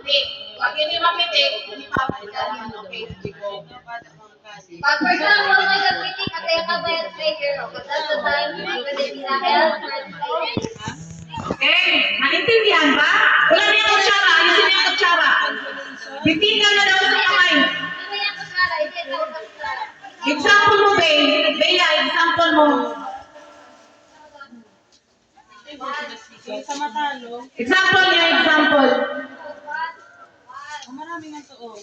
mapitik. Pag hindi mapitik, hindi papalitan. Okay, sige ko. Pag for example, may nagpitik at kaya kabayad player, pag that's the time, pwede nila okay, naintindihan ba? Wala niya kutsara, ayusin niya kutsara. Bitigan na daw sa kamay. Example mo, Bea, example mo. Sa matalo. Example niya, example. Maraming nga to.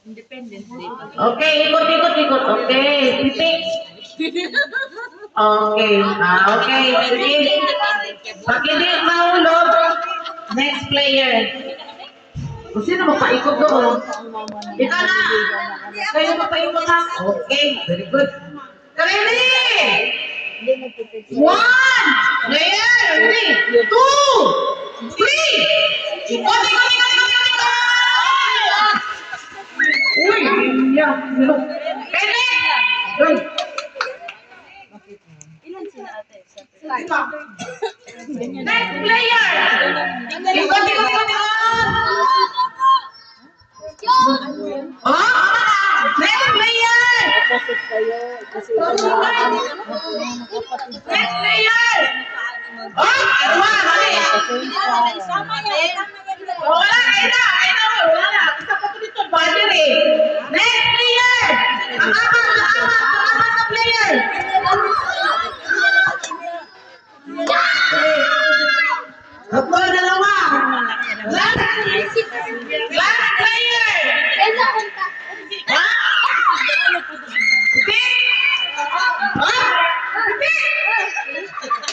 Independent day. Okay, ikot. Okay, titik. Okay, okay, sige. Pag hindi mahulog, next player. Kung sino mapaikot doon? Ikaw na! Kayo mapaikot na? Okay, very good. Ready! 1! Player! 3, 2, 3! Ikot! Uy! Yeah. Ready! Uy! Ilan sila ate? Next player! Ikot! Next player! Next player! Wala na. Isa pa dito, budget eh. Next player! Ang apat na player! Ako, dalawa! Last player! Ha?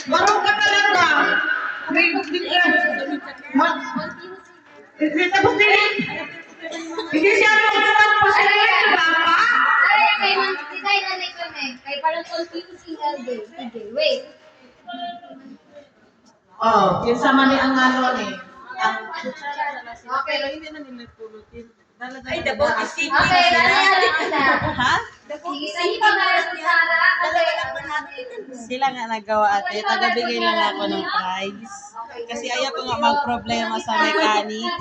Marunong ka talaga. Tapos din. Hindi siya mag-stop pa siya. Baka? Ay, parang confusing wait. Oh, yung sama ni ang ano eh. Okay, hindi na nila pulutin. Ay, the boat is sinking. Okay, nangyari ka na. Ha? Sige, sige pa para sa Sara. Sila nga nagawa ate. Tagabigay lang ako ng prize. Kasi ayaw ko nga mag-problema sa mechanics.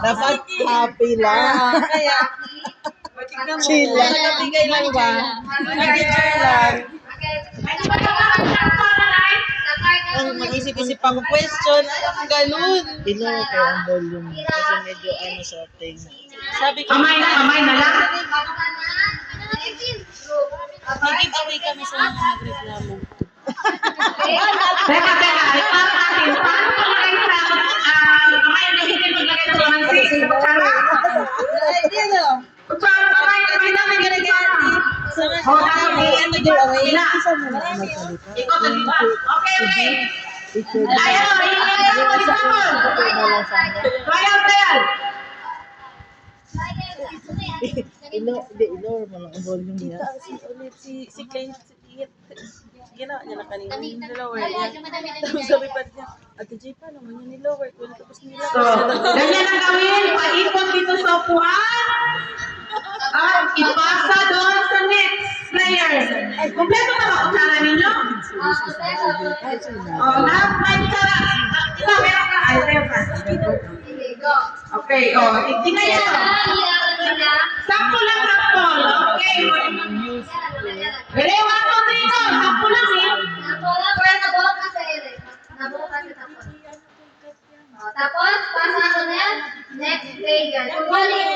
Dapat happy lang. Kaya, chill lang. Tagabigay lang ba? Nag-enjoy lang. Ang mag-isip-isip ako question, ganun. Ilo ko ang volume kasi medyo ano sa ating. Sabi ko, Kamay na lang. mag-giveaway kami sa mga nagreklamo. Teka. Ipara natin. Paano kumain sa kamay na hindi maglagay ng lamansi? Kutsara. Ay, dito. Kutsara, kamay na ginagati. Oh, tapos giveaway. Ikaw sa diba? Okay. Ayaw, Trial. Ilo mo lang ang volume niya. Si Clint, ginawa niya na kanina. Nilower niya. Tapos sabi pa niya, Ate J, paano mo niya nilower ko? Tapos nila. So, ganyan ang gawin. Paikot dito sa upuan. At ipasa doon sa next player. Kompleto na ba kutsara ninyo? Lahat may kutsara. Ito, meron ka. Ay, meron ka. Okay, tingnan nyo. Sakto lang. Okay. Ready, 1, 2, 3, go. Sakto lang eh. Tapos, pasa ko na yan. Next player. Kumali ka.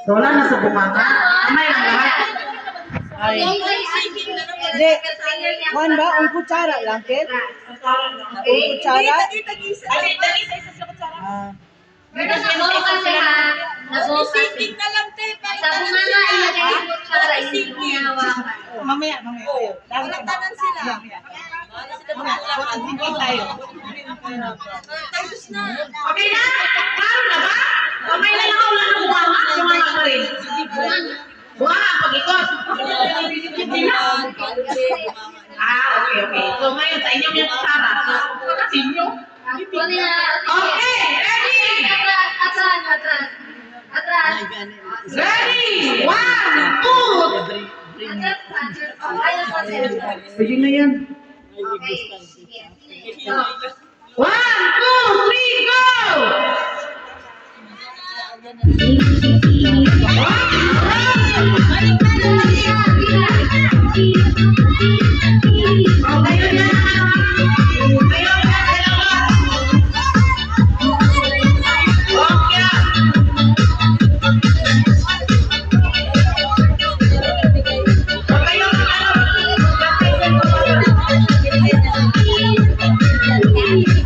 So, wala na sa bumanga. Kamay ang lahat. Ay. Hindi. Juan ba? Ang kutsara lang, Ken? Ang kutsara? Ah. Nabuo kasi ha. Nabuo kasi. Sinking na lang, te. Sa bumanga, ilagay yung kutsara. Hindi mo hinahawakan. Mamaya. Tanan sila. Tayo. Tapos na. Okay na? Klaro na ba? Kamay na lang wala ng bumanga. Bumanga pa rin. Bumanga, pag-ikot. Okay. So, ngayon sa inyong yung kutsara. Kasi inyo. Okay, ready? Atras. Ready? 1, 2. Pwede na yan. Okay. Sige. 1,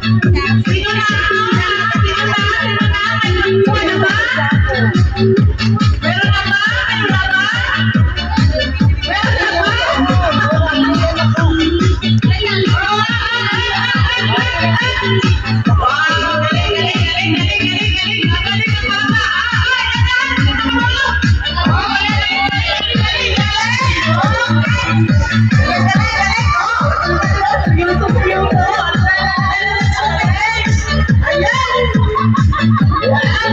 Sino na? Sino na? Sino na ba? Meron na ba? Meron na ba? Meron na ba? Wow, galing, galing, galing, galing, galing, galing. Magaling ang mama. Oh, galing, galing, galing, galing. Galing, galing, oh. Beautiful, beautiful. Ayan. Okay.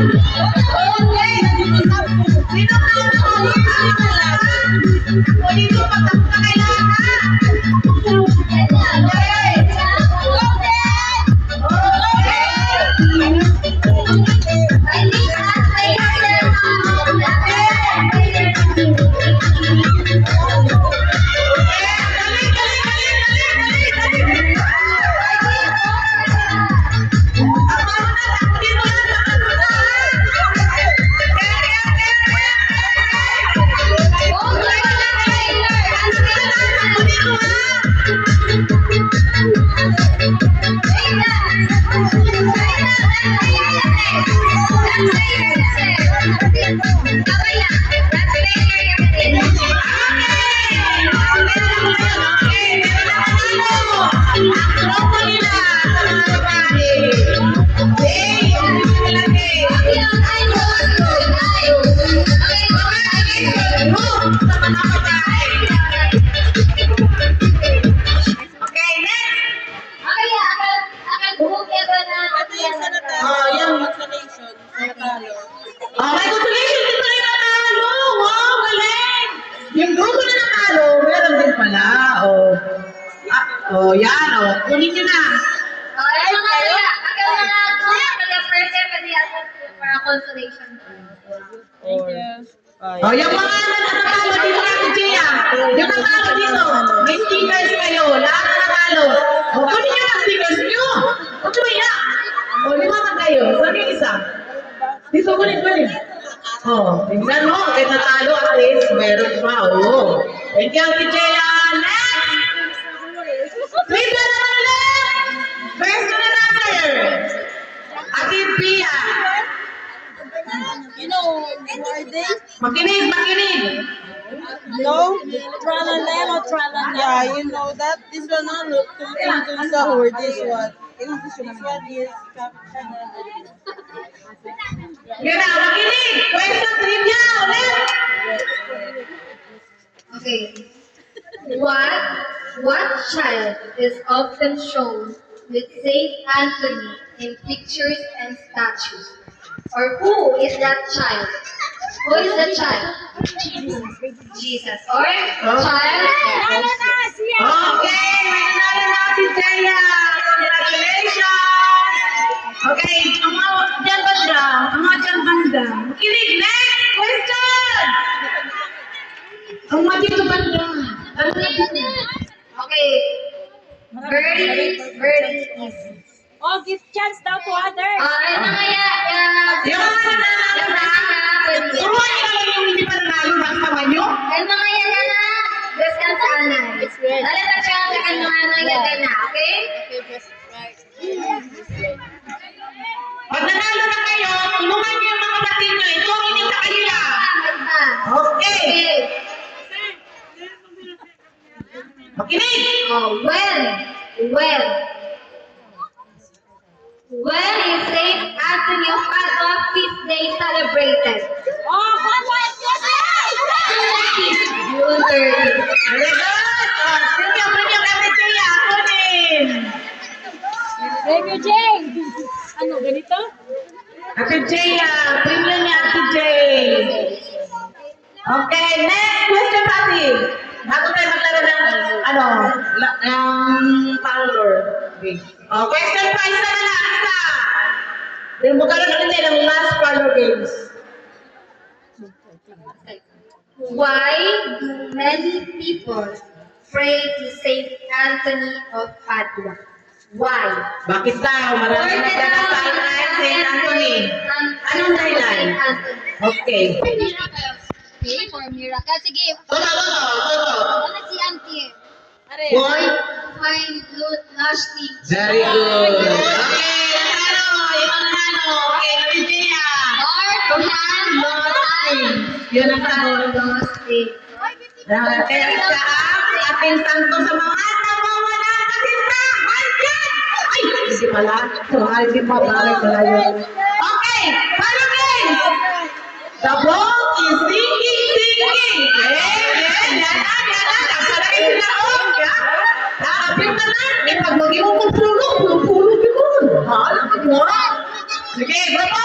Sino ba? Ako dito, patapos na kailangan. Ito yung sa natalo. Congratulations. Sa natalo. Congratulations! Dito na yung natalo! Wow, galing! Yung grupo na natalo, meron din pala. Yan, kunin nyo na. Consolation. Thank you. Yung mga natalo dito natin, Gia. Yung natalo dito, may stickers kayo. Lahat na natalo. Kunin nyo na stickers nyo. Huwag nyo iya. Limaman kayo. Saan yung isa? Dito, kunin. Tingnan mo. Kahit natalo, at least, meron pa. Thank you, Ate Gia. Next! Wait na naman ulit! Best na natin! Ate Pia. You know, are they? Makinig! No? Tralanen or tralanen? Yeah, you know that. This one not look tungtung sahur. This one. This one is caption. Yan na, makinig! Question trivia ulit! Okay. What child is often shown with Saint Anthony in pictures and statues? Or who is that child? Who is the child? Jesus. Or child? Okay, may nanalo na si Jaya! Congratulations! Okay, ang mga dyan banda. Makinig, next question! Ang mga dito banda. Okay. Very easy. Oh, give chance daw to others. Ano nga Yung mga nanalo na, turuan nyo lang yung hindi pa nanalo na kasama nyo. El mga yan na, deskan sa anay. Alam siya ang sakan mga anay yan na, okay? Pag nanalo na kayo, tulungan nyo yung mga kapatid nyo. Itulong nyo sa kanila. Okay. Makinig! When is Saint Anthony of Padua feast day celebrated? Oh, one. June 30. Very good! Bring yung Ate Jaya. Kunin! Thank you, Jane. Ano, ganito? Ate Jaya. Bring yun ni Ate Jay. Okay, next question, Pati. Bago tayo maglaro ng, parlor. Okay. Question pa, isa na lang, isa. Then magkaroon ulit tayo ng last parlor games. Why do many people pray to Saint Anthony of Padua? Why? Bakit daw? Marami nagdadasal kay Saint Anthony. Anong dahilan? Okay. Okay, for miracle. Sige, Toto. ano si Auntie? Boy. Find good lasting. Very good. Yun ang sagot. Kaya siya ang ating santo sa mga nawawala na kasintahan dyan! Ay, hindi pala. Hindi pa pala yun. Okay, palagay! The ball is sinking! Yan na. Palagay sila, nakapit na na. Pag maging mo pulog yun. Hala ka mo. Sige, babo!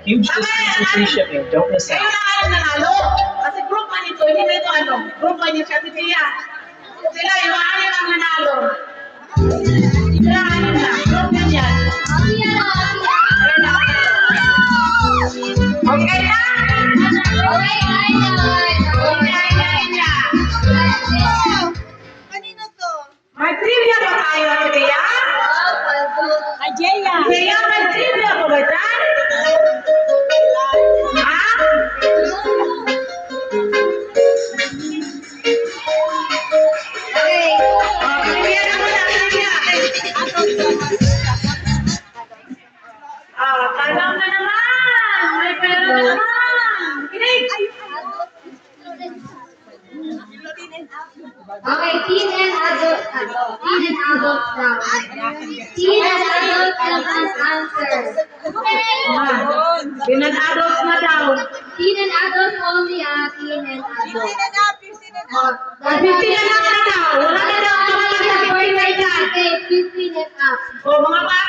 Huge distance to free shipping. Don't miss out. Kaya na nanalo. Kasi group man ito, hindi na ito ano. Group man yung kasi siya. Sila yung anim ang nanalo. Sila anim na. Group na yan. Okay na? Kanino to? May trivia ba tayo, Tia? Ajaya. Tia, may trivia ba ba dyan? Ha? Okay. Trivia na muna, trivia. Tanong na naman. May pera na naman. Kinig. Okay, teen and adult now. Teen and adult answer. Pinag-adult na daw. Teen and adult only, teen and adult. 15 and up. 15 na lang na daw. Wala na daw. Wala na daw. 15 na dyan. Okay, 15 and up. O, mga bata.